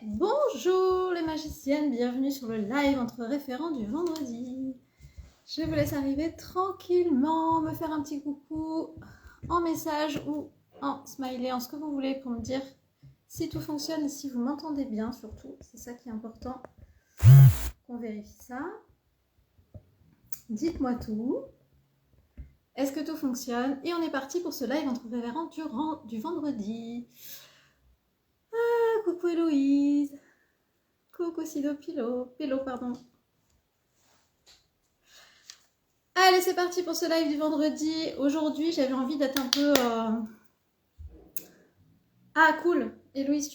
Bonjour les magiciennes, bienvenue sur le live entre référents du vendredi. Je vous laisse arriver tranquillement, me faire un petit coucou en message ou en smiley, en ce que vous voulez pour me dire si tout fonctionne et si vous m'entendez bien surtout. C'est ça qui est important, qu'on vérifie ça. Dites-moi tout. Est-ce que tout fonctionne? Et on est parti pour ce live entre référents du vendredi. Coucou Héloïse. Coucou Sido Pilo, pardon. Allez, c'est parti pour ce live du vendredi. Aujourd'hui, j'avais envie d'être un peu... Ah, cool. Héloïse,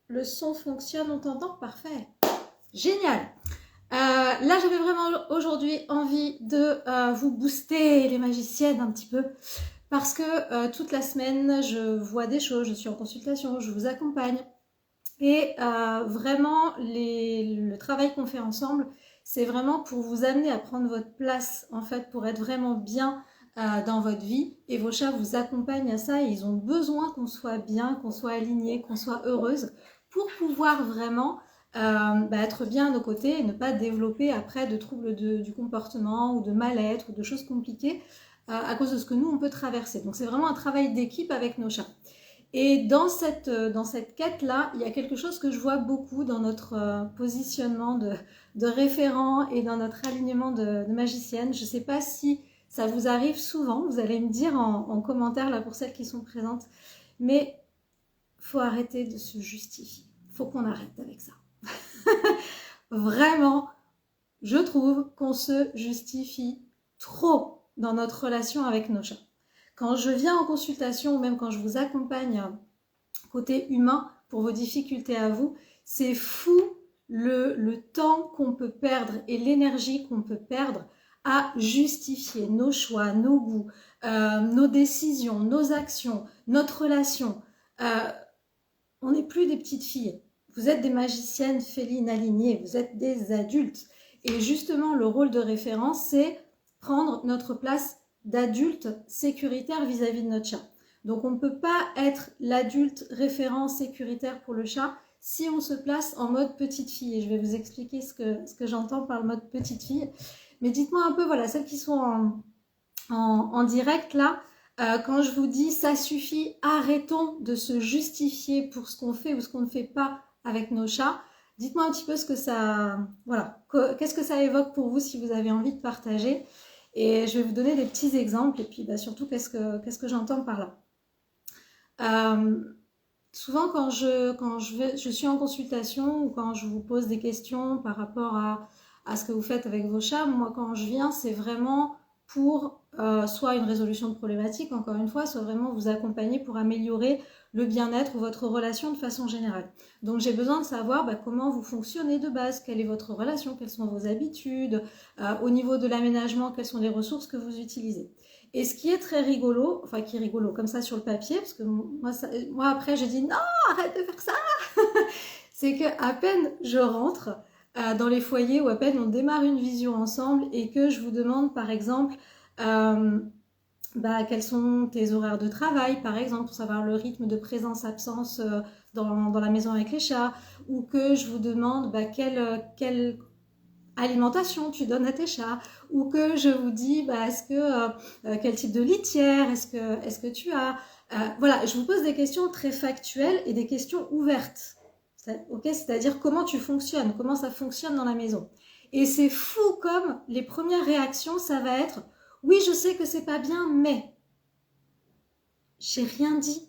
le son fonctionne, on t'entend? Parfait. Génial. Là, j'avais vraiment aujourd'hui envie de vous booster, les magiciennes, un petit peu. Parce que toute la semaine, je vois des choses, je suis en consultation, je vous accompagne. Et vraiment, le travail qu'on fait ensemble, c'est vraiment pour vous amener à prendre votre place, en fait, pour être vraiment bien dans votre vie. Et vos chats vous accompagnent à ça et ils ont besoin qu'on soit bien, qu'on soit aligné, qu'on soit heureuse pour pouvoir vraiment être bien à nos côtés et ne pas développer après de troubles du comportement ou de mal-être ou de choses compliquées à cause de ce que nous, on peut traverser. Donc, c'est vraiment un travail d'équipe avec nos chats. Et dans cette quête-là, il y a quelque chose que je vois beaucoup dans notre positionnement de référent et dans notre alignement de magicienne. Je ne sais pas si ça vous arrive souvent, vous allez me dire en commentaire là pour celles qui sont présentes, mais il faut arrêter de se justifier. Il faut qu'on arrête avec ça. Vraiment, je trouve qu'on se justifie trop dans notre relation avec nos chats. Quand je viens en consultation ou même quand je vous accompagne côté humain pour vos difficultés à vous, c'est fou le temps qu'on peut perdre et l'énergie qu'on peut perdre à justifier nos choix, nos goûts, nos décisions, nos actions, notre relation. On n'est plus des petites filles. Vous êtes des magiciennes félines alignées, vous êtes des adultes. Et justement, le rôle de référence, c'est prendre notre place d'adulte sécuritaire vis-à-vis de notre chat. Donc, on ne peut pas être l'adulte référent sécuritaire pour le chat si on se place en mode petite fille. Et je vais vous expliquer ce que j'entends par le mode petite fille. Mais dites-moi un peu, voilà, celles qui sont en direct là, quand je vous dis ça suffit, arrêtons de se justifier pour ce qu'on fait ou ce qu'on ne fait pas avec nos chats. Dites-moi un petit peu ce que ça, voilà, qu'est-ce que ça évoque pour vous si vous avez envie de partager. Et je vais vous donner des petits exemples et puis surtout qu'est-ce que j'entends par là. Souvent quand je suis en consultation ou quand je vous pose des questions par rapport à ce que vous faites avec vos chats, moi quand je viens c'est vraiment pour soit une résolution de problématique, encore une fois, soit vraiment vous accompagner pour améliorer le bien-être ou votre relation de façon générale. Donc j'ai besoin de savoir comment vous fonctionnez de base, quelle est votre relation, quelles sont vos habitudes, au niveau de l'aménagement, quelles sont les ressources que vous utilisez. Et ce qui est très rigolo, enfin qui est rigolo comme ça sur le papier, parce que moi après j'ai dit non, arrête de faire ça, c'est que à peine je rentre dans les foyers ou à peine on démarre une vision ensemble et que je vous demande par exemple quels sont tes horaires de travail par exemple pour savoir le rythme de présence-absence dans la maison avec les chats, ou que je vous demande quelle alimentation tu donnes à tes chats, ou que je vous dis quel type de litière est-ce que tu as, voilà, je vous pose des questions très factuelles et des questions ouvertes. Okay, c'est-à-dire comment tu fonctionnes, comment ça fonctionne dans la maison. Et c'est fou comme les premières réactions, ça va être « Oui, je sais que c'est pas bien, mais... » J'ai rien dit.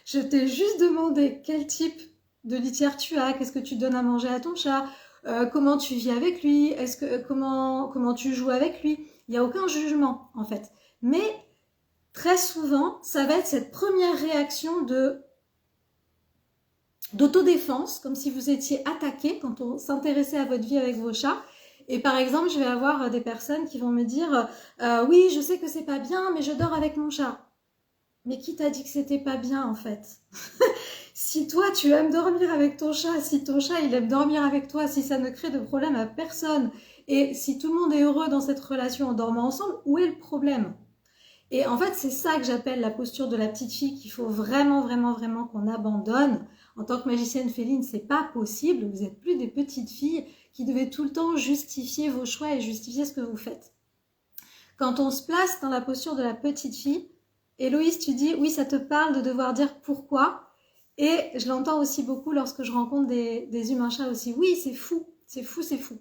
Je t'ai juste demandé quel type de litière tu as, qu'est-ce que tu donnes à manger à ton chat, comment tu vis avec lui, comment tu joues avec lui. Il n'y a aucun jugement, en fait. Mais très souvent, ça va être cette première réaction d'autodéfense, comme si vous étiez attaqué quand on s'intéressait à votre vie avec vos chats. Et par exemple, je vais avoir des personnes qui vont me dire oui, je sais que c'est pas bien, mais je dors avec mon chat. Mais qui t'a dit que c'était pas bien en fait? Si toi tu aimes dormir avec ton chat, si ton chat il aime dormir avec toi, si ça ne crée de problème à personne, et si tout le monde est heureux dans cette relation en dormant ensemble, où est le problème? Et en fait, c'est ça que j'appelle la posture de la petite fille qu'il faut vraiment, vraiment, vraiment qu'on abandonne. En tant que magicienne féline, c'est pas possible. Vous n'êtes plus des petites filles qui devez tout le temps justifier vos choix et justifier ce que vous faites. Quand on se place dans la posture de la petite fille, Héloïse, tu dis, oui, ça te parle de devoir dire pourquoi. Et je l'entends aussi beaucoup lorsque je rencontre des humains chats aussi. Oui, c'est fou, c'est fou, c'est fou.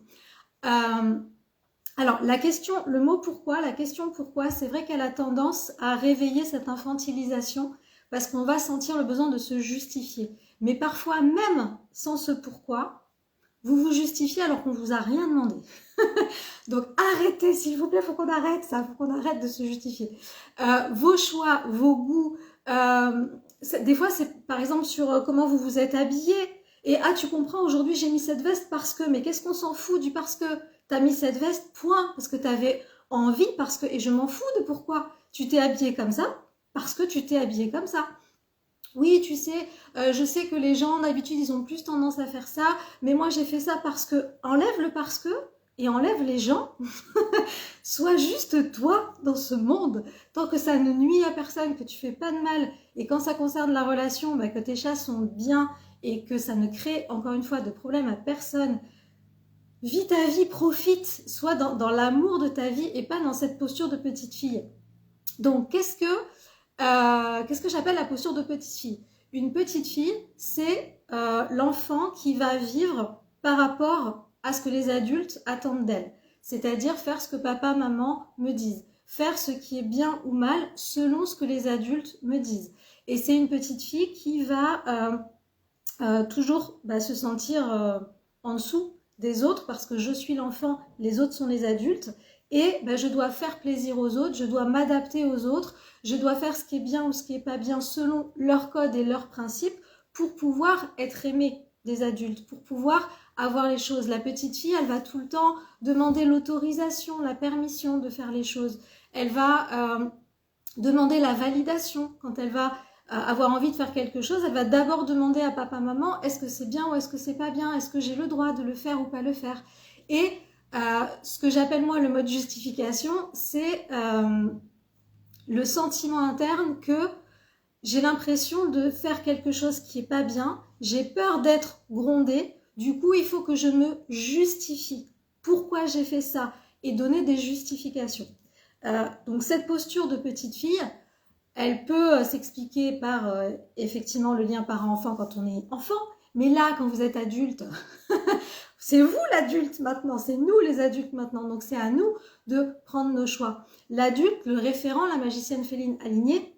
Alors, la question, le mot pourquoi, la question pourquoi, c'est vrai qu'elle a tendance à réveiller cette infantilisation parce qu'on va sentir le besoin de se justifier. Mais parfois, même sans ce pourquoi, vous vous justifiez alors qu'on ne vous a rien demandé. Donc, arrêtez, s'il vous plaît, il faut qu'on arrête ça, il faut qu'on arrête de se justifier. Vos choix, vos goûts, des fois, c'est par exemple sur comment vous vous êtes habillé. Et tu comprends, aujourd'hui, j'ai mis cette veste parce que, mais qu'est-ce qu'on s'en fout du parce que t'as mis cette veste, point, parce que t'avais envie, parce que, et je m'en fous de pourquoi tu t'es habillée comme ça, parce que tu t'es habillée comme ça. Oui, tu sais, je sais que les gens, d'habitude, ils ont plus tendance à faire ça, mais moi, j'ai fait ça parce que, enlève le parce que, et enlève les gens. Sois juste toi dans ce monde. Tant que ça ne nuit à personne, que tu fais pas de mal, et quand ça concerne la relation, que tes chats sont bien, et que ça ne crée, encore une fois, de problème à personne, vis ta vie, profite, sois dans l'amour de ta vie, et pas dans cette posture de petite fille. Donc, qu'est-ce que j'appelle la posture de petite fille? Une petite fille, c'est l'enfant qui va vivre par rapport à ce que les adultes attendent d'elle. C'est-à-dire faire ce que papa, maman me disent. Faire ce qui est bien ou mal selon ce que les adultes me disent. Et c'est une petite fille qui va toujours se sentir en dessous des autres parce que je suis l'enfant, les autres sont les adultes. Et je dois faire plaisir aux autres, je dois m'adapter aux autres, je dois faire ce qui est bien ou ce qui n'est pas bien selon leur code et leurs principes pour pouvoir être aimée des adultes, pour pouvoir avoir les choses. La petite fille, elle va tout le temps demander l'autorisation, la permission de faire les choses. Elle va demander la validation quand elle va avoir envie de faire quelque chose. Elle va d'abord demander à papa, maman, est-ce que c'est bien ou est-ce que c'est pas bien? Est-ce que j'ai le droit de le faire ou pas le faire? Et ce que j'appelle moi le mode justification, c'est le sentiment interne que j'ai l'impression de faire quelque chose qui est pas bien, j'ai peur d'être grondée, du coup il faut que je me justifie. Pourquoi j'ai fait ça? Et donner des justifications. Donc cette posture de petite fille, elle peut s'expliquer par effectivement le lien parent-enfant quand on est enfant, mais là quand vous êtes adulte, c'est vous l'adulte maintenant, c'est nous les adultes maintenant, donc c'est à nous de prendre nos choix. L'adulte, le référent, la magicienne féline alignée,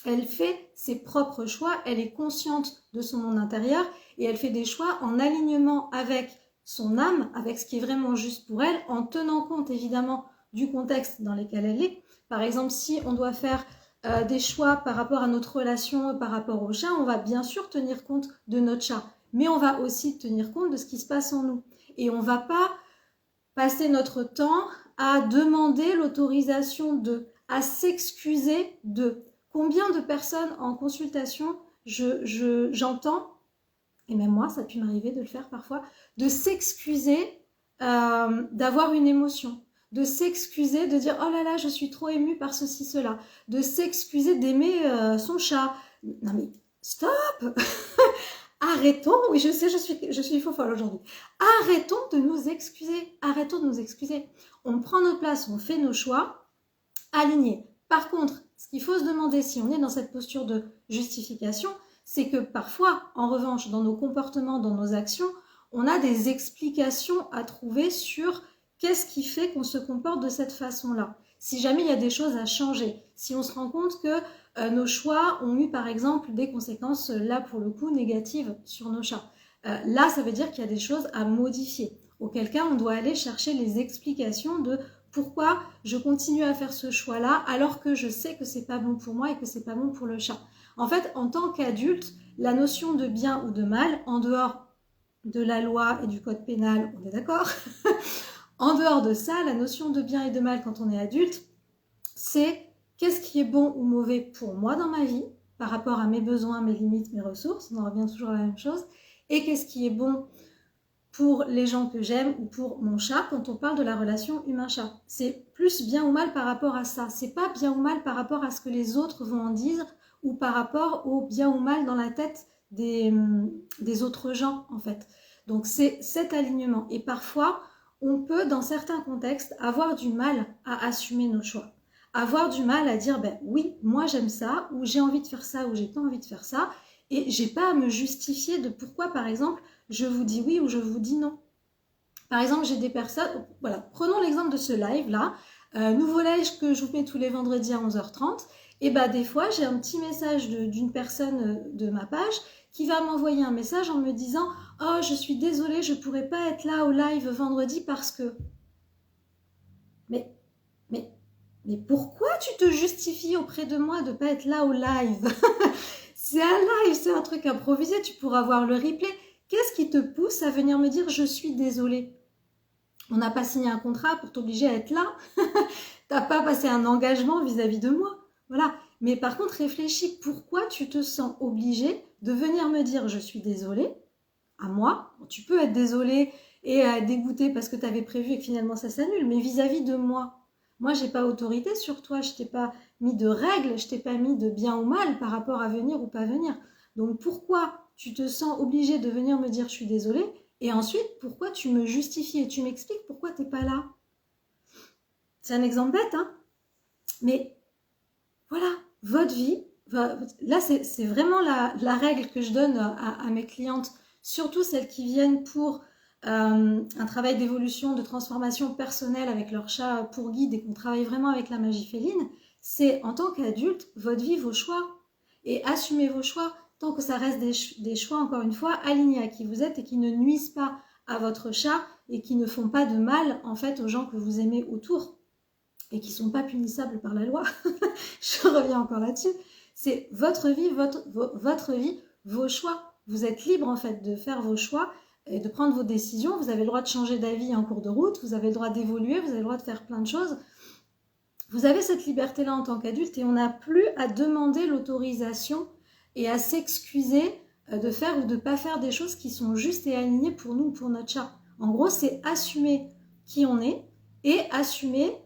elle fait ses propres choix, elle est consciente de son monde intérieur et elle fait des choix en alignement avec son âme, avec ce qui est vraiment juste pour elle, en tenant compte évidemment du contexte dans lequel elle est. Par exemple, si on doit faire des choix par rapport à notre relation, par rapport au chat, on va bien sûr tenir compte de notre chat, mais on va aussi tenir compte de ce qui se passe en nous. Et on ne va pas passer notre temps à demander l'autorisation de, à s'excuser de. Combien de personnes en consultation j'entends, et même moi, ça a pu m'arriver de le faire parfois, de s'excuser d'avoir une émotion, de s'excuser de dire « Oh là là, je suis trop émue par ceci, cela », de s'excuser d'aimer son chat. Non mais, stop. Arrêtons, oui je sais, je suis faux folle aujourd'hui. Arrêtons de nous excuser, arrêtons de nous excuser. On prend notre place, on fait nos choix, alignés. Par contre, ce qu'il faut se demander si on est dans cette posture de justification, c'est que parfois, en revanche, dans nos comportements, dans nos actions, on a des explications à trouver sur qu'est-ce qui fait qu'on se comporte de cette façon-là. Si jamais il y a des choses à changer, si on se rend compte que nos choix ont eu par exemple des conséquences, là pour le coup, négatives sur nos chats. Là, ça veut dire qu'il y a des choses à modifier. Auquel cas, on doit aller chercher les explications de pourquoi je continue à faire ce choix-là alors que je sais que c'est pas bon pour moi et que c'est pas bon pour le chat. En fait, en tant qu'adulte, la notion de bien ou de mal, en dehors de la loi et du code pénal, on est d'accord? En dehors de ça, la notion de bien et de mal quand on est adulte, c'est qu'est-ce qui est bon ou mauvais pour moi dans ma vie par rapport à mes besoins, mes limites, mes ressources, on en revient toujours à la même chose, et qu'est-ce qui est bon pour les gens que j'aime ou pour mon chat quand on parle de la relation humain-chat. C'est plus bien ou mal par rapport à ça. C'est pas bien ou mal par rapport à ce que les autres vont en dire ou par rapport au bien ou mal dans la tête des autres gens en fait. Donc c'est cet alignement. Et parfois, on peut dans certains contextes avoir du mal à assumer nos choix. Avoir du mal à dire ben oui, moi j'aime ça, ou j'ai envie de faire ça, ou j'ai pas envie de faire ça, et j'ai pas à me justifier de pourquoi par exemple je vous dis oui ou je vous dis non. Par exemple, j'ai des personnes, voilà, prenons l'exemple de ce live là, nouveau live que je vous mets tous les vendredis à 11h30, et bah des fois j'ai un petit message d'une personne de ma page qui va m'envoyer un message en me disant « Oh, je suis désolée, je pourrais pas être là au live vendredi parce que… » Mais pourquoi tu te justifies auprès de moi de ne pas être là au live? C'est un live, c'est un truc improvisé, tu pourras voir le replay. Qu'est-ce qui te pousse à venir me dire « Je suis désolée » ? On n'a pas signé un contrat pour t'obliger à être là. T'as pas passé un engagement vis-à-vis de moi. Voilà. Mais par contre, réfléchis, pourquoi tu te sens obligé de venir me dire « Je suis désolée » à moi. Tu peux être désolée et être dégoûtée parce que tu avais prévu et que finalement ça s'annule, mais vis-à-vis de moi. Moi, j'ai pas autorité sur toi, je t'ai pas mis de règles, je t'ai pas mis de bien ou mal par rapport à venir ou pas venir. Donc pourquoi tu te sens obligé de venir me dire je suis désolée et ensuite pourquoi tu me justifies et tu m'expliques pourquoi tu n'es pas là? C'est un exemple bête, hein? Mais voilà, votre vie, là c'est vraiment la règle que je donne à mes clientes, surtout celles qui viennent pour un travail d'évolution, de transformation personnelle avec leur chat pour guide et qu'on travaille vraiment avec la magie féline, c'est en tant qu'adulte, votre vie, vos choix. Et assumez vos choix tant que ça reste des choix, encore une fois, alignés à qui vous êtes et qui ne nuisent pas à votre chat et qui ne font pas de mal, en fait, aux gens que vous aimez autour et qui ne sont pas punissables par la loi. Je reviens encore là-dessus. C'est votre vie, votre vie, vos choix. Vous êtes libre, en fait, de faire vos choix et de prendre vos décisions. Vous avez le droit de changer d'avis en cours de route, vous avez le droit d'évoluer, vous avez le droit de faire plein de choses. Vous avez cette liberté-là en tant qu'adulte et on n'a plus à demander l'autorisation et à s'excuser de faire ou de ne pas faire des choses qui sont justes et alignées pour nous ou pour notre chat. En gros, c'est assumer qui on est et assumer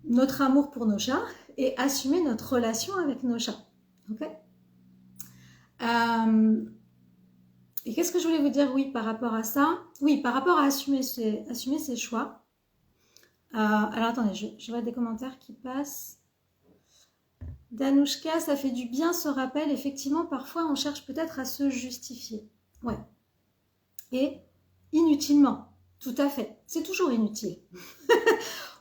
notre amour pour nos chats et assumer notre relation avec nos chats. Okay, et qu'est-ce que je voulais vous dire, oui, par rapport à ça? Oui, par rapport à assumer ses choix. Alors, attendez, je vois des commentaires qui passent. Danouchka, ça fait du bien ce rappel. Effectivement, parfois, on cherche peut-être à se justifier. Ouais. Et inutilement. Tout à fait. C'est toujours inutile.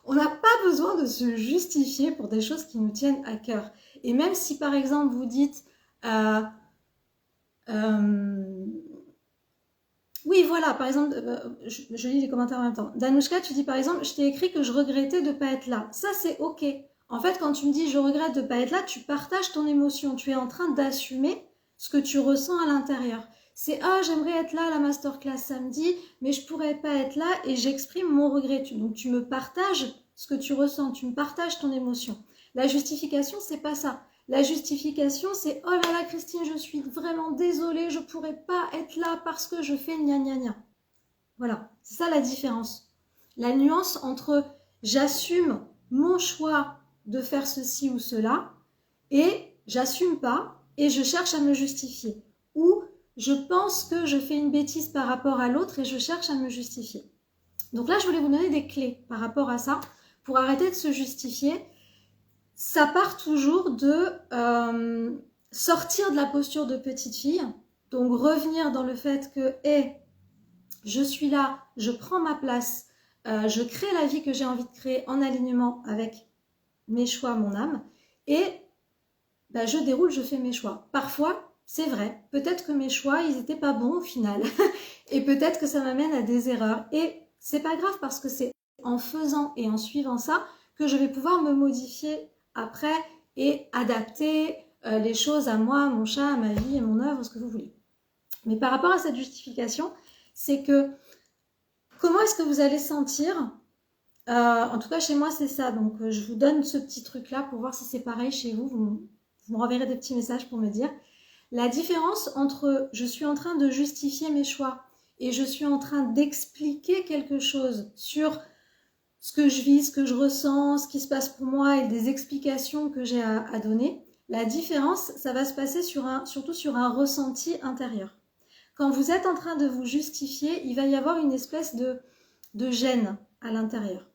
On n'a pas besoin de se justifier pour des choses qui nous tiennent à cœur. Et même si, par exemple, vous dites... oui, voilà, par exemple, je lis les commentaires en même temps. Danouchka, tu dis par exemple, je t'ai écrit que je regrettais de ne pas être là. Ça, c'est OK. En fait, quand tu me dis je regrette de ne pas être là, tu partages ton émotion. Tu es en train d'assumer ce que tu ressens à l'intérieur. C'est « Ah, j'aimerais être là à la masterclass samedi, mais je ne pourrais pas être là et j'exprime mon regret. » Donc, tu me partages ce que tu ressens. Tu me partages ton émotion. La justification, c'est pas ça. La justification, c'est « Oh là là, Christine, je suis vraiment désolée, je ne pourrais pas être là parce que je fais gna gna gna. » Voilà, c'est ça la différence. La nuance entre j'assume mon choix de faire ceci ou cela et j'assume pas et je cherche à me justifier. Ou je pense que je fais une bêtise par rapport à l'autre et je cherche à me justifier. Donc là, je voulais vous donner des clés par rapport à ça pour arrêter de se justifier. Ça part toujours de sortir de la posture de petite fille, donc revenir dans le fait que je suis là, je prends ma place, je crée la vie que j'ai envie de créer en alignement avec mes choix, mon âme, et je déroule, je fais mes choix. Parfois, c'est vrai, peut-être que mes choix, ils n'étaient pas bons au final, et peut-être que ça m'amène à des erreurs, et c'est pas grave parce que c'est en faisant et en suivant ça que je vais pouvoir me modifier après et adapter les choses à moi, à mon chat, à ma vie, à mon œuvre, ce que vous voulez. Mais par rapport à cette justification, c'est que comment est-ce que vous allez sentir en tout cas chez moi c'est ça, donc je vous donne ce petit truc là pour voir si c'est pareil chez vous, vous me renverrez des petits messages pour me dire la différence entre je suis en train de justifier mes choix et je suis en train d'expliquer quelque chose sur ce que je vis, ce que je ressens, ce qui se passe pour moi et des explications que j'ai à donner, la différence, ça va se passer surtout sur un ressenti intérieur. Quand vous êtes en train de vous justifier, il va y avoir une espèce de gêne à l'intérieur.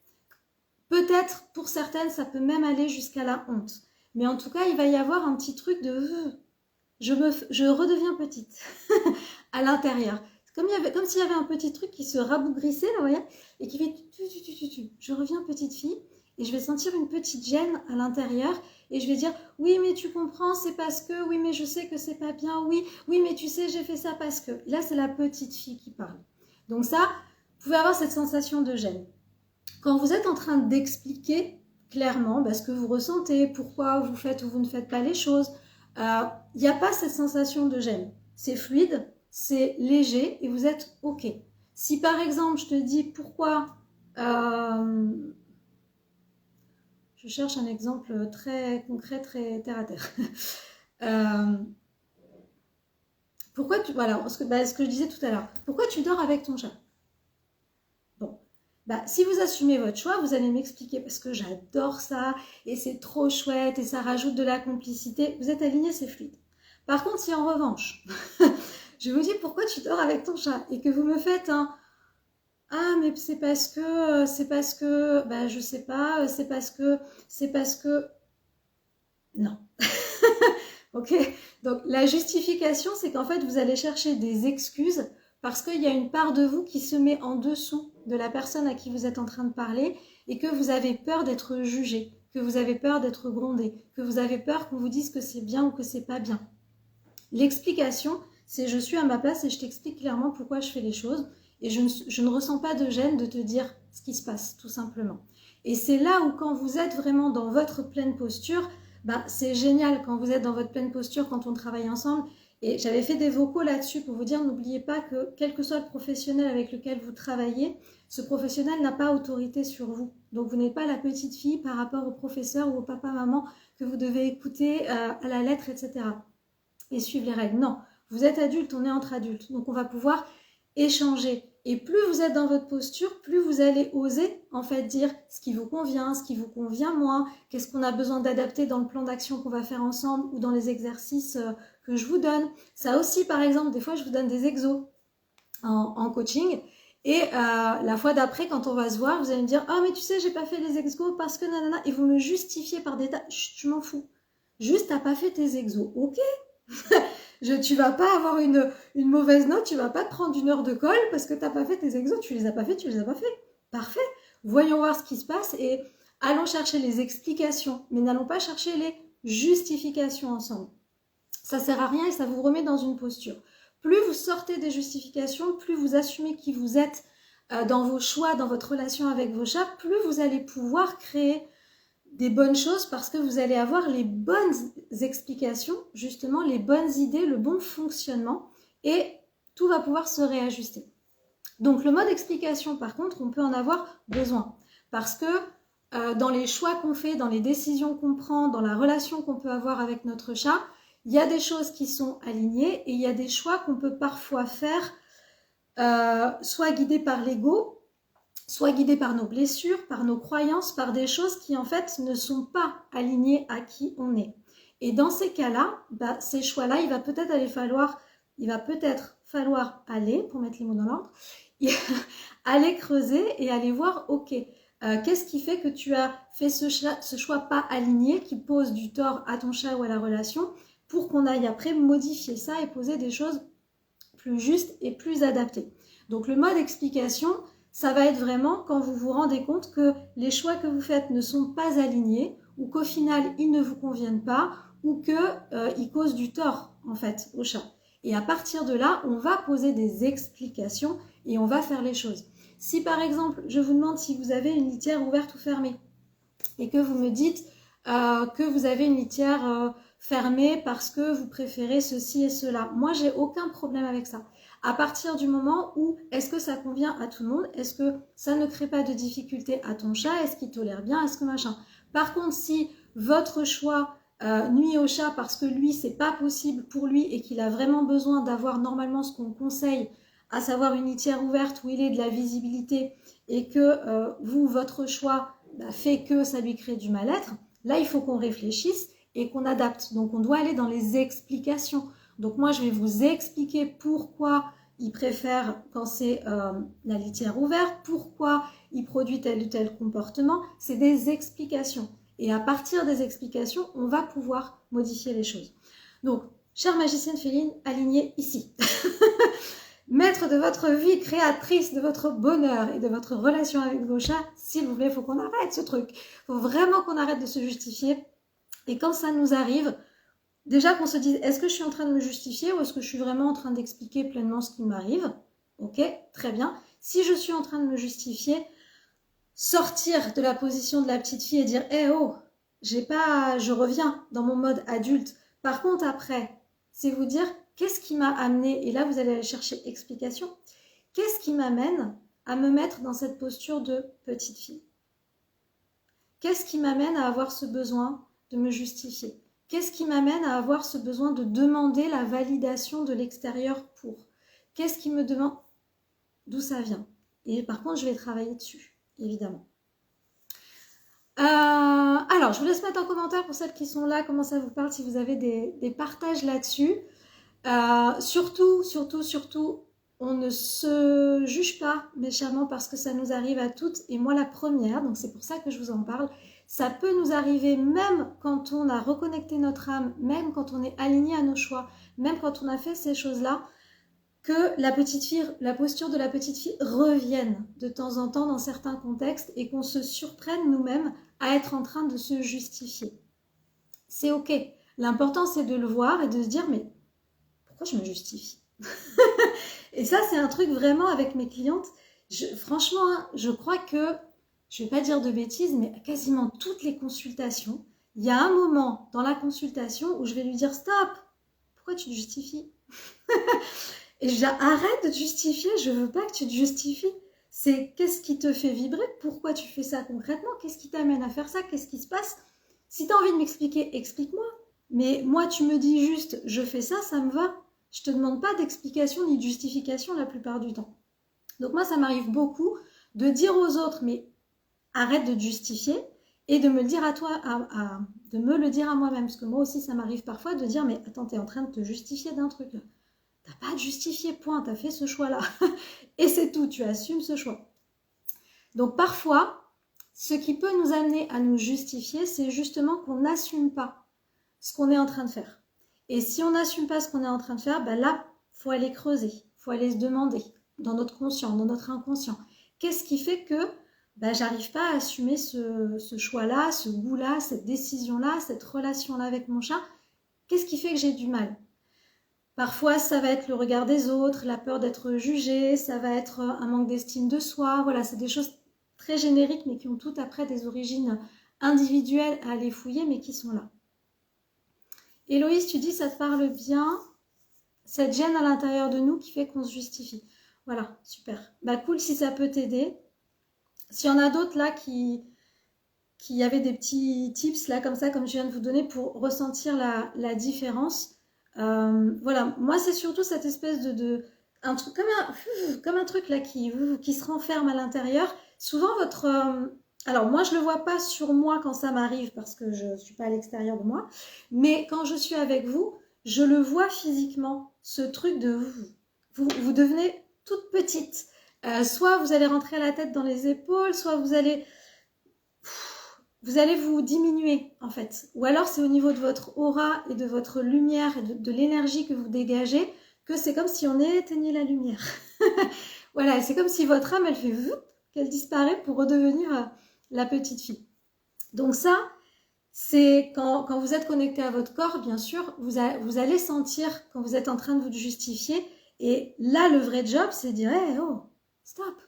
Peut-être, pour certaines, ça peut même aller jusqu'à la honte. Mais en tout cas, il va y avoir un petit truc de je redeviens petite à l'intérieur. Comme s'il y avait un petit truc qui se rabougrissait, là, vous voyez, et qui fait je reviens petite fille, et je vais sentir une petite gêne à l'intérieur, et je vais dire oui, mais tu comprends, c'est parce que, oui, mais je sais que c'est pas bien, oui, mais tu sais, j'ai fait ça parce que. Là, c'est la petite fille qui parle. Donc ça, vous pouvez avoir cette sensation de gêne. Quand vous êtes en train d'expliquer clairement ce que vous ressentez, pourquoi vous faites ou vous ne faites pas les choses, il n'y a pas cette sensation de gêne. C'est fluide, c'est léger et vous êtes OK. Si par exemple, je te dis pourquoi... je cherche un exemple très concret, très terre à terre. Pourquoi tu... Voilà, ce que je disais tout à l'heure. Pourquoi tu dors avec ton chat ? Bon. Si vous assumez votre choix, vous allez m'expliquer parce que j'adore ça et c'est trop chouette et ça rajoute de la complicité. Vous êtes aligné, c'est fluide. Par contre, si en revanche, je vous dis pourquoi tu dors avec ton chat et que vous me faites un « Ah, mais c'est parce que, je sais pas, c'est parce que... » Non. Ok ? Donc, la justification, c'est qu'en fait, vous allez chercher des excuses parce qu'il y a une part de vous qui se met en dessous de la personne à qui vous êtes en train de parler et que vous avez peur d'être jugé, que vous avez peur d'être grondé, que vous avez peur qu'on vous dise que c'est bien ou que c'est pas bien. L'explication, c'est je suis à ma place et je t'explique clairement pourquoi je fais les choses et je ne ressens pas de gêne de te dire ce qui se passe, tout simplement. Et c'est là où quand vous êtes vraiment dans votre pleine posture, c'est génial quand vous êtes dans votre pleine posture, quand on travaille ensemble. Et j'avais fait des vocaux là-dessus pour vous dire, n'oubliez pas que quel que soit le professionnel avec lequel vous travaillez, ce professionnel n'a pas autorité sur vous. Donc vous n'êtes pas la petite fille par rapport au professeur ou au papa-maman que vous devez écouter à la lettre, etc. Et suivre les règles. Non, vous êtes adulte, on est entre adultes. Donc on va pouvoir échanger. Et plus vous êtes dans votre posture, plus vous allez oser en fait dire ce qui vous convient, ce qui vous convient moins, qu'est-ce qu'on a besoin d'adapter dans le plan d'action qu'on va faire ensemble ou dans les exercices que je vous donne. Ça aussi, par exemple, des fois je vous donne des exos en coaching et la fois d'après, quand on va se voir, vous allez me dire « Ah, mais tu sais, j'ai pas fait les exos parce que nanana » et vous me justifiez par des tas. Chut, je m'en fous. Juste, t'as pas fait tes exos. Ok. Tu vas pas avoir une mauvaise note, tu vas pas te prendre une heure de colle parce que t'as pas fait tes exos, tu les as pas fait. Parfait. Voyons voir ce qui se passe et allons chercher les explications, mais n'allons pas chercher les justifications ensemble. Ça sert à rien et ça vous remet dans une posture. Plus vous sortez des justifications, plus vous assumez qui vous êtes dans vos choix, dans votre relation avec vos chats, plus vous allez pouvoir créer des bonnes choses parce que vous allez avoir les bonnes explications, justement les bonnes idées, le bon fonctionnement et tout va pouvoir se réajuster. Donc le mode explication par contre, on peut en avoir besoin parce que dans les choix qu'on fait, dans les décisions qu'on prend, dans la relation qu'on peut avoir avec notre chat, il y a des choses qui sont alignées et il y a des choix qu'on peut parfois faire soit guidés par l'ego, soit guidés par nos blessures, par nos croyances, par des choses qui en fait ne sont pas alignées à qui on est. Et dans ces cas-là, ces choix-là, il va peut-être falloir aller, pour mettre les mots dans l'ordre, aller creuser et aller voir, ok, qu'est-ce qui fait que tu as fait ce choix pas aligné qui pose du tort à ton chat ou à la relation pour qu'on aille après modifier ça et poser des choses plus justes et plus adaptées. Donc le mode explication, ça va être vraiment quand vous vous rendez compte que les choix que vous faites ne sont pas alignés ou qu'au final, ils ne vous conviennent pas ou qu'ils causent du tort en fait au chat. Et à partir de là, on va poser des explications et on va faire les choses. Si par exemple, je vous demande si vous avez une litière ouverte ou fermée et que vous me dites que vous avez une litière fermée parce que vous préférez ceci et cela, moi, j'ai aucun problème avec ça. À partir du moment où est-ce que ça convient à tout le monde, est-ce que ça ne crée pas de difficulté à ton chat, est-ce qu'il tolère bien, est-ce que machin. Par contre, si votre choix nuit au chat parce que lui, c'est pas possible pour lui et qu'il a vraiment besoin d'avoir normalement ce qu'on conseille à savoir une litière ouverte où il est de la visibilité et que votre choix fait que ça lui crée du mal-être, là, il faut qu'on réfléchisse et qu'on adapte. Donc, on doit aller dans les explications. Donc, moi, je vais vous expliquer pourquoi il préfère quand c'est la litière ouverte, pourquoi il produit tel ou tel comportement. C'est des explications. Et à partir des explications, on va pouvoir modifier les choses. Donc, chère magicienne féline, alignée ici. Maître de votre vie, créatrice de votre bonheur et de votre relation avec vos chats, s'il vous plaît, il faut qu'on arrête ce truc. Il faut vraiment qu'on arrête de se justifier. Et quand ça nous arrive, déjà qu'on se dise, est-ce que je suis en train de me justifier ou est-ce que je suis vraiment en train d'expliquer pleinement ce qui m'arrive? Ok, très bien. Si je suis en train de me justifier, sortir de la position de la petite fille et dire, eh oh, je reviens dans mon mode adulte. Par contre, après, c'est vous dire, qu'est-ce qui m'a amené, et là vous allez aller chercher explication, qu'est-ce qui m'amène à me mettre dans cette posture de petite fille? Qu'est-ce qui m'amène à avoir ce besoin de me justifier? Qu'est-ce qui m'amène à avoir ce besoin de demander la validation de l'extérieur pour? Qu'est-ce qui me demande? D'où ça vient? Et par contre, je vais travailler dessus, évidemment. Alors, je vous laisse mettre en commentaire pour celles qui sont là, comment ça vous parle, si vous avez des partages là-dessus. Surtout, on ne se juge pas méchamment parce que ça nous arrive à toutes, et moi la première, donc c'est pour ça que je vous en parle. Ça peut nous arriver même quand on a reconnecté notre âme, même quand on est aligné à nos choix, même quand on a fait ces choses-là, que la petite fille, la posture de la petite fille revienne de temps en temps dans certains contextes et qu'on se surprenne nous-mêmes à être en train de se justifier. C'est ok. L'important c'est de le voir et de se dire mais pourquoi je me justifie? Et ça c'est un truc vraiment avec mes clientes. Franchement, je crois que, je ne vais pas dire de bêtises, mais à quasiment toutes les consultations, il y a un moment dans la consultation où je vais lui dire stop, pourquoi tu te justifies? Et je dis arrête de te justifier, je veux pas que tu te justifies. C'est qu'est-ce qui te fait vibrer, pourquoi tu fais ça concrètement, qu'est-ce qui t'amène à faire ça, qu'est-ce qui se passe? Si tu as envie de m'expliquer, explique-moi. Mais moi, tu me dis juste je fais ça, ça me va. Je te demande pas d'explication ni de justification la plupart du temps. Donc moi, ça m'arrive beaucoup de dire aux autres mais arrête de te justifier et de me le dire à toi, de me le dire à moi-même. Parce que moi aussi, ça m'arrive parfois de dire mais attends, t'es en train de te justifier d'un truc là. T'as pas à te justifier, point, t'as fait ce choix-là. Et c'est tout, tu assumes ce choix. Donc parfois, ce qui peut nous amener à nous justifier, c'est justement qu'on n'assume pas ce qu'on est en train de faire. Et si on n'assume pas ce qu'on est en train de faire, ben là, il faut aller creuser, il faut aller se demander dans notre conscient, dans notre inconscient. Qu'est-ce qui fait que j'arrive pas à assumer ce choix-là, ce goût-là, cette décision-là, cette relation-là avec mon chat? Qu'est-ce qui fait que j'ai du mal? Parfois, ça va être le regard des autres, la peur d'être jugé, ça va être un manque d'estime de soi. Voilà, c'est des choses très génériques, mais qui ont toutes après des origines individuelles à aller fouiller, mais qui sont là. Héloïse, tu dis, ça te parle bien, cette gêne à l'intérieur de nous qui fait qu'on se justifie. Voilà, super. Cool si ça peut t'aider. S'il y en a d'autres là qui avaient des petits tips là comme ça, comme je viens de vous donner, pour ressentir la différence. Voilà, moi c'est surtout cette espèce un truc comme un truc là qui se renferme à l'intérieur. Souvent alors moi je le vois pas sur moi quand ça m'arrive parce que je suis pas à l'extérieur de moi, mais quand je suis avec vous, je le vois physiquement, ce truc de vous devenez toute petite. Soit vous allez rentrer la tête dans les épaules, soit vous allez vous diminuer en fait. Ou alors c'est au niveau de votre aura et de votre lumière et de l'énergie que vous dégagez que c'est comme si on éteignait la lumière. Voilà, c'est comme si votre âme elle fait qu'elle disparaît pour redevenir la petite fille. Donc ça, c'est quand vous êtes connecté à votre corps, bien sûr, vous allez sentir quand vous êtes en train de vous justifier. Et là, le vrai job, c'est de dire hey, oh, stop,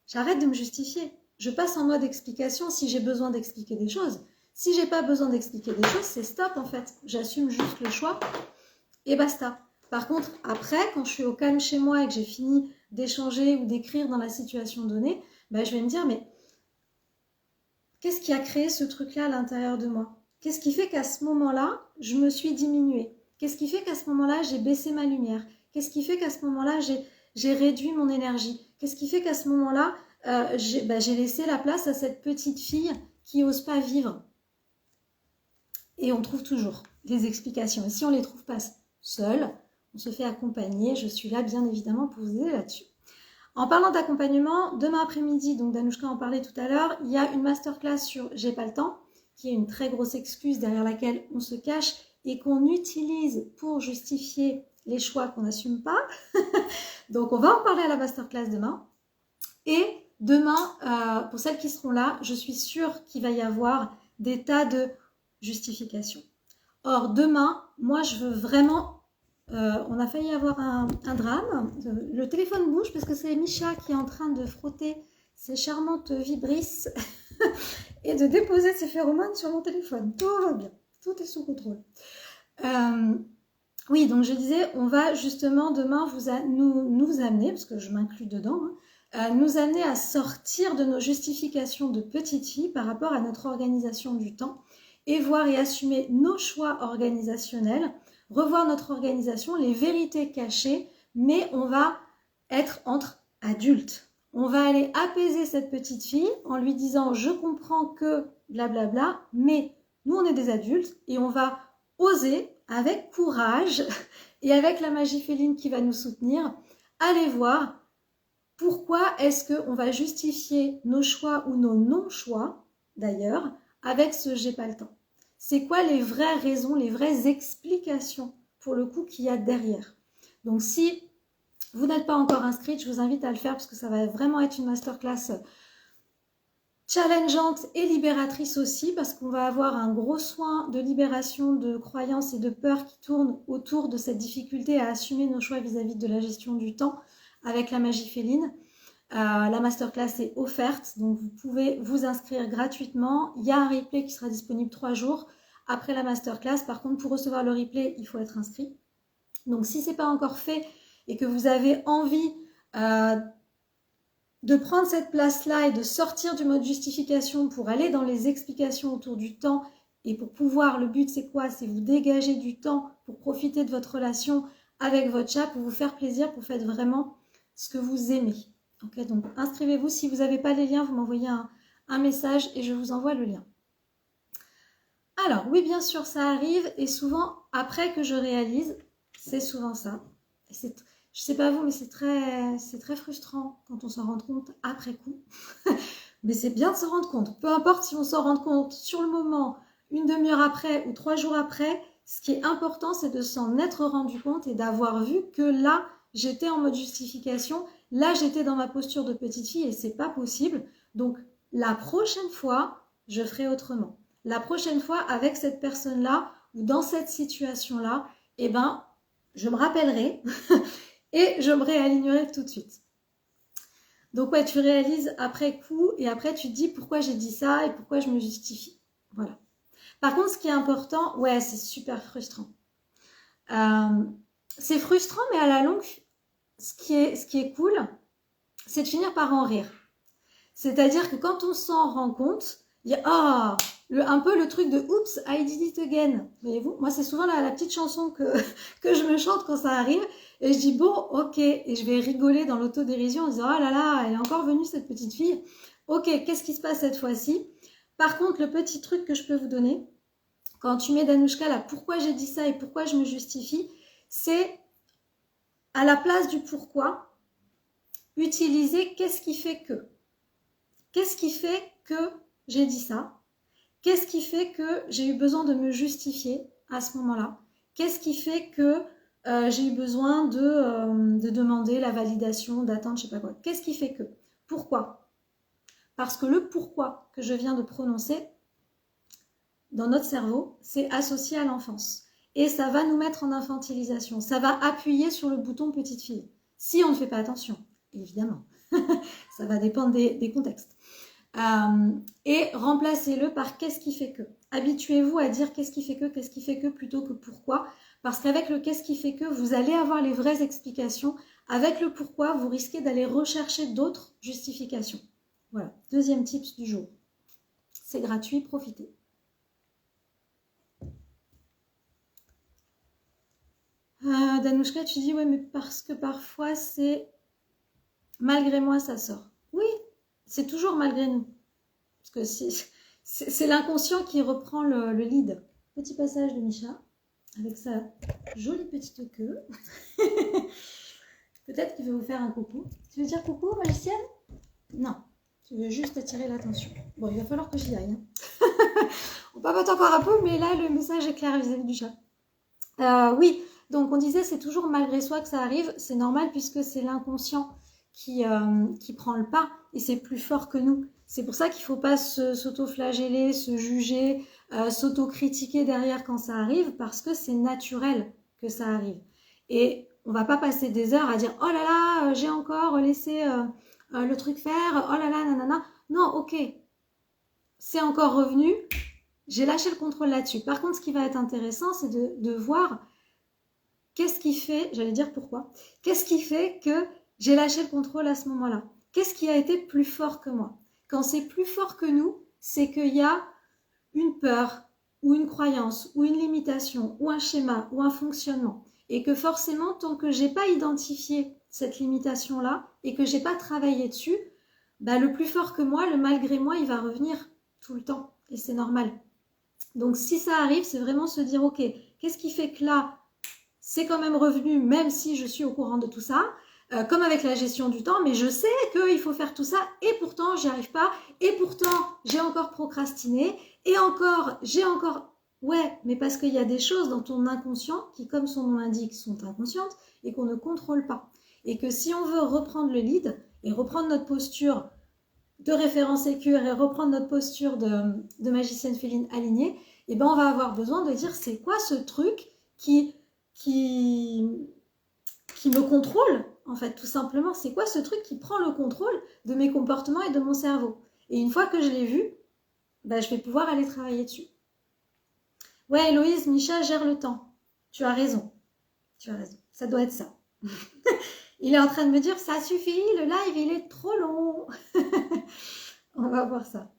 j'arrête de me justifier. Je passe en mode explication si j'ai besoin d'expliquer des choses. Si j'ai pas besoin d'expliquer des choses, c'est stop en fait. J'assume juste le choix et basta. Par contre, après, quand je suis au calme chez moi et que j'ai fini d'échanger ou d'écrire dans la situation donnée, je vais me dire mais qu'est-ce qui a créé ce truc-là à l'intérieur de moi? Qu'est-ce qui fait qu'à ce moment-là, je me suis diminuée? Qu'est-ce qui fait qu'à ce moment-là, j'ai baissé ma lumière? Qu'est-ce qui fait qu'à ce moment-là, j'ai réduit mon énergie. Qu'est-ce qui fait qu'à ce moment-là, j'ai laissé la place à cette petite fille qui n'ose pas vivre. Et on trouve toujours des explications. Et si on ne les trouve pas seules, on se fait accompagner. Je suis là, bien évidemment, pour vous aider là-dessus. En parlant d'accompagnement, demain après-midi, donc Danouchka en parlait tout à l'heure, il y a une masterclass sur J'ai pas le temps, qui est une très grosse excuse derrière laquelle on se cache et qu'on utilise pour justifier les choix qu'on n'assume pas. Donc on va en parler à la masterclass demain. Et demain, pour celles qui seront là, je suis sûre qu'il va y avoir des tas de justifications. Or, demain, moi, je veux vraiment... on a failli avoir un drame. Le téléphone bouge parce que c'est Micha qui est en train de frotter ses charmantes vibrisses et de déposer ses phéromones sur mon téléphone. Tout va bien. Tout est sous contrôle. Oui, donc je disais, on va justement demain nous amener, parce que je m'inclus dedans, nous amener à sortir de nos justifications de petite fille par rapport à notre organisation du temps et voir et assumer nos choix organisationnels, revoir notre organisation, les vérités cachées, mais on va être entre adultes. On va aller apaiser cette petite fille en lui disant « je comprends que blablabla », mais nous on est des adultes et on va oser, avec courage et avec la magie féline qui va nous soutenir, aller voir pourquoi est-ce qu'on va justifier nos choix ou nos non-choix, d'ailleurs, avec ce « j'ai pas le temps ». C'est quoi les vraies raisons, les vraies explications, pour le coup, qu'il y a derrière. Donc, si vous n'êtes pas encore inscrite, je vous invite à le faire parce que ça va vraiment être une masterclass challengeante et libératrice aussi, parce qu'on va avoir un gros soin de libération de croyances et de peurs qui tournent autour de cette difficulté à assumer nos choix vis-à-vis de la gestion du temps avec la magie féline. La masterclass est offerte, donc vous pouvez vous inscrire gratuitement. Il y a un replay qui sera disponible 3 jours après la masterclass. Par contre, pour recevoir le replay, il faut être inscrit. Donc, si ce n'est pas encore fait et que vous avez envie de prendre cette place-là et de sortir du mode justification pour aller dans les explications autour du temps et pour pouvoir, le but c'est quoi? C'est vous dégager du temps pour profiter de votre relation avec votre chat, pour vous faire plaisir, pour faire vraiment ce que vous aimez. Ok, donc inscrivez-vous. Si vous n'avez pas les liens, vous m'envoyez un message et je vous envoie le lien. Alors, oui, bien sûr, ça arrive et souvent, après que je réalise, c'est souvent ça. Et je sais pas vous, mais c'est très frustrant quand on s'en rend compte après coup. Mais c'est bien de se rendre compte. Peu importe si on s'en rend compte sur le moment, une demi-heure après ou 3 jours après, ce qui est important, c'est de s'en être rendu compte et d'avoir vu que là, j'étais en mode justification. Là, j'étais dans ma posture de petite fille et c'est pas possible. Donc, la prochaine fois, je ferai autrement. La prochaine fois, avec cette personne-là ou dans cette situation-là, eh ben, je me rappellerai et je me réalignerai tout de suite. Donc ouais, tu réalises après coup et après tu te dis pourquoi j'ai dit ça et pourquoi je me justifie. Voilà. Par contre, ce qui est important, ouais, c'est super frustrant. C'est frustrant, mais à la longue, ce qui est cool, c'est de finir par en rire. C'est-à-dire que quand on s'en rend compte, il y a un peu le truc de « Oups, I did it again ». Voyez-vous, moi, c'est souvent la petite chanson que je me chante quand ça arrive. Et je dis « Bon, ok ». Et je vais rigoler dans l'autodérision en disant « Oh là là, elle est encore venue cette petite fille. Ok, qu'est-ce qui se passe cette fois-ci ?» Par contre, le petit truc que je peux vous donner, quand tu mets Danouchka là, pourquoi j'ai dit ça et pourquoi je me justifie, c'est à la place du pourquoi, utiliser qu'est-ce qui fait que. Qu'est-ce qui fait que j'ai dit ça? Qu'est-ce qui fait que j'ai eu besoin de me justifier à ce moment-là? Qu'est-ce qui fait que j'ai eu besoin de demander la validation, d'attendre, je sais pas quoi? Qu'est-ce qui fait que? Pourquoi? Parce que le pourquoi que je viens de prononcer dans notre cerveau, c'est associé à l'enfance. Et ça va nous mettre en infantilisation. Ça va appuyer sur le bouton petite fille. Si on ne fait pas attention, évidemment. Ça va dépendre des contextes. Et remplacez-le par qu'est-ce qui fait que. Habituez-vous à dire qu'est-ce qui fait que plutôt que pourquoi, parce qu'avec le qu'est-ce qui fait que, vous allez avoir les vraies explications. Avec le pourquoi, vous risquez d'aller rechercher d'autres justifications. Voilà, deuxième tips du jour. C'est gratuit, profitez. Danouchka, tu dis, ouais, mais parce que parfois c'est Malgré moi, ça sort. Oui, c'est toujours malgré nous. Parce que c'est l'inconscient qui reprend le lead. Petit passage de Micha, avec sa jolie petite queue. Peut-être qu'il veut vous faire un coucou. Tu veux dire coucou, magicienne? Non, tu veux juste attirer l'attention. Bon, il va falloir que j'y aille. Hein. On papote encore un peu, mais là, le message est clair vis-à-vis du chat. Oui, donc on disait c'est toujours malgré soi que ça arrive. C'est normal puisque c'est l'inconscient qui prend le pas et c'est plus fort que nous. C'est pour ça qu'il ne faut pas s'auto-flageller, se juger, s'auto-critiquer derrière quand ça arrive parce que c'est naturel que ça arrive. Et on va pas passer des heures à dire « Oh là là, j'ai encore laissé le truc faire, oh là là, nanana ». Non, ok, c'est encore revenu, j'ai lâché le contrôle là-dessus. Par contre, ce qui va être intéressant, c'est de voir qu'est-ce qui fait, j'allais dire pourquoi, qu'est-ce qui fait que j'ai lâché le contrôle à ce moment-là? Qu'est-ce qui a été plus fort que moi? Quand c'est plus fort que nous, c'est qu'il y a une peur ou une croyance ou une limitation ou un schéma ou un fonctionnement. Et que forcément, tant que j'ai pas identifié cette limitation-là et que j'ai pas travaillé dessus, bah, le plus fort que moi, le malgré moi, il va revenir tout le temps. Et c'est normal. Donc si ça arrive, c'est vraiment se dire, ok, qu'est-ce qui fait que là, c'est quand même revenu, même si je suis au courant de tout ça, comme avec la gestion du temps, mais je sais qu'il faut faire tout ça, et pourtant, j'y arrive pas, et pourtant, j'ai encore procrastiné, et encore, ouais, mais parce qu'il y a des choses dans ton inconscient qui, comme son nom l'indique, sont inconscientes, et qu'on ne contrôle pas. Et que si on veut reprendre le lead, et reprendre notre posture de référence écure, et reprendre notre posture de magicienne féline alignée, et ben on va avoir besoin de dire, c'est quoi ce truc qui me contrôle, en fait, tout simplement. C'est quoi ce truc qui prend le contrôle de mes comportements et de mon cerveau? Et une fois que je l'ai vu, bah, je vais pouvoir aller travailler dessus. Ouais, Héloïse, Micha gère le temps. Tu as raison. Tu as raison. Ça doit être ça. Il est en train de me dire, ça suffit, le live, il est trop long. On va voir ça.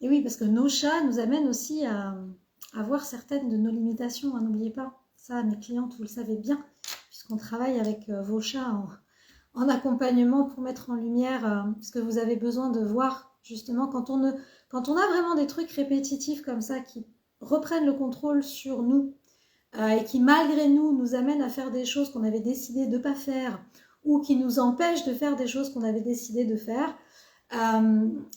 Et oui, parce que nos chats nous amènent aussi à voir certaines de nos limitations. Hein, n'oubliez pas. Ça, mes clientes, vous le savez bien, puisqu'on travaille avec vos chats en accompagnement pour mettre en lumière ce que vous avez besoin de voir, justement, quand on a vraiment des trucs répétitifs comme ça qui reprennent le contrôle sur nous et qui, malgré nous, nous amènent à faire des choses qu'on avait décidé de ne pas faire ou qui nous empêchent de faire des choses qu'on avait décidé de faire,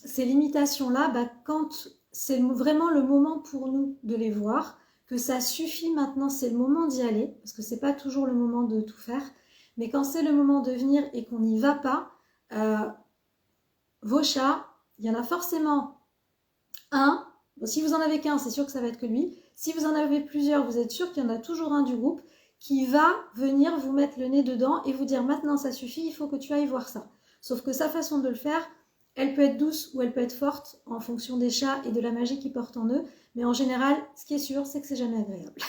ces limitations-là, bah, quand c'est vraiment le moment pour nous de les voir, que ça suffit maintenant, c'est le moment d'y aller, parce que c'est pas toujours le moment de tout faire, mais quand c'est le moment de venir et qu'on n'y va pas, vos chats, il y en a forcément un. Bon, si vous en avez qu'un, c'est sûr que ça va être que lui. Si vous en avez plusieurs, vous êtes sûr qu'il y en a toujours un du groupe qui va venir vous mettre le nez dedans et vous dire maintenant ça suffit, il faut que tu ailles voir ça. Sauf que sa façon de le faire, elle peut être douce ou elle peut être forte en fonction des chats et de la magie qu'ils portent en eux. Mais en général, ce qui est sûr, c'est que c'est jamais agréable.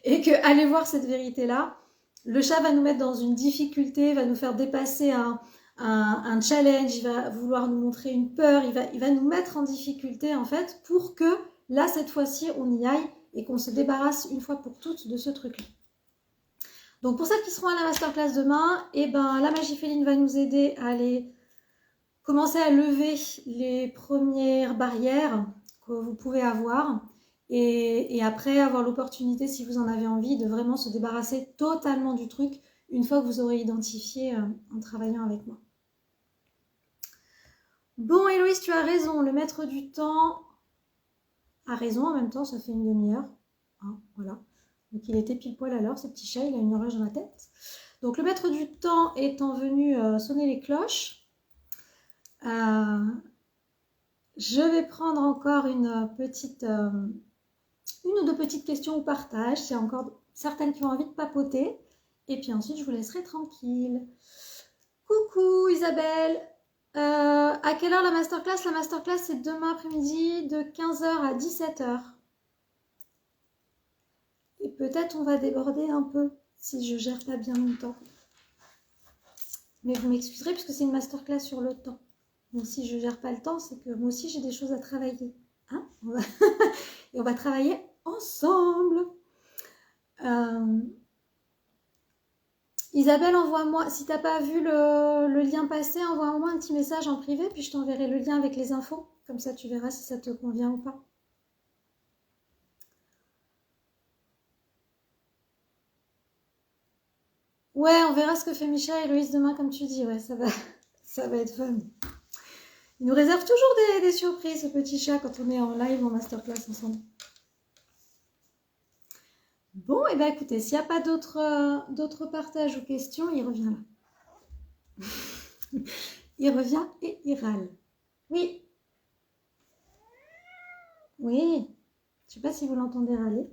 Et que aller voir cette vérité-là, le chat va nous mettre dans une difficulté, va nous faire dépasser un challenge, il va vouloir nous montrer une peur, il va nous mettre en difficulté en fait pour que là, cette fois-ci, on y aille et qu'on se débarrasse une fois pour toutes de ce truc-là. Donc pour celles qui seront à la masterclass demain, eh ben, la magie féline va nous aider à aller commencer à lever les premières barrières que vous pouvez avoir et après avoir l'opportunité, si vous en avez envie, de vraiment se débarrasser totalement du truc une fois que vous aurez identifié en travaillant avec moi. Bon, Héloïse, tu as raison, le maître du temps a raison, en même temps, ça fait une demi-heure. Hein, voilà. Donc il était pile poil à l'heure, ce petit chat, il a une horloge dans la tête. Donc le maître du temps étant venu sonner les cloches, je vais prendre encore une ou deux petites questions au partage. Il y a encore certaines qui ont envie de papoter. Et puis ensuite, je vous laisserai tranquille. Coucou Isabelle. À quelle heure la masterclass? La masterclass, c'est demain après-midi de 15h à 17h. Et peut-être on va déborder un peu si je gère pas bien mon temps. Mais vous m'excuserez puisque c'est une masterclass sur le temps. Donc si je gère pas le temps, c'est que moi aussi j'ai des choses à travailler. Hein? Et on va travailler ensemble. Isabelle, envoie-moi, si t'as pas vu le lien passer, envoie-moi un petit message en privé, puis je t'enverrai le lien avec les infos. Comme ça, tu verras si ça te convient ou pas. Ouais, on verra ce que fait Micha et Loïs demain, comme tu dis. Ouais, ça va être fun. Il nous réserve toujours des surprises, ce petit chat, quand on est en live ou en masterclass ensemble. Bon, et bien écoutez, s'il n'y a pas d'autres partages ou questions, il revient là. Il revient et il râle. Oui. Oui. Je sais pas si vous l'entendez râler.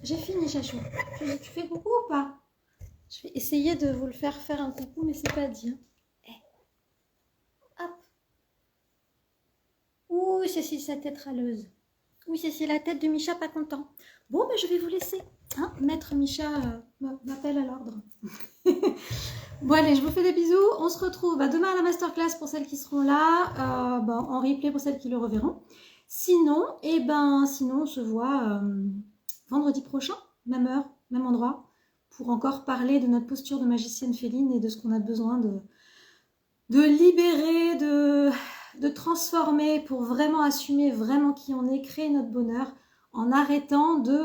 J'ai fini, Chachou. Tu fais coucou ou pas? Je vais essayer de vous le faire un coucou, mais c'est pas dit. Hein. Hop. Ouh, c'est sa tête râleuse. Oui, c'est la tête de Micha pas content. Bon, ben, je vais vous laisser. Hein, Maître Micha m'appelle à l'ordre. Bon, allez, je vous fais des bisous. On se retrouve demain à la masterclass pour celles qui seront là, en replay pour celles qui le reverront. Sinon, sinon on se voit vendredi prochain, même heure, même endroit, pour encore parler de notre posture de magicienne féline et de ce qu'on a besoin de libérer, de transformer pour vraiment assumer vraiment qui on est, créer notre bonheur en arrêtant de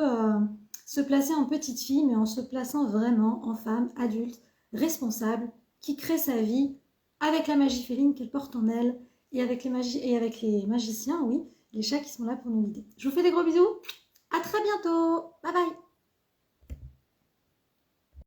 se placer en petite fille, mais en se plaçant vraiment en femme adulte, responsable, qui crée sa vie avec la magie féline qu'elle porte en elle et avec les magiciens, oui, les chats qui sont là pour nous guider. Je vous fais des gros bisous, à très bientôt, bye bye.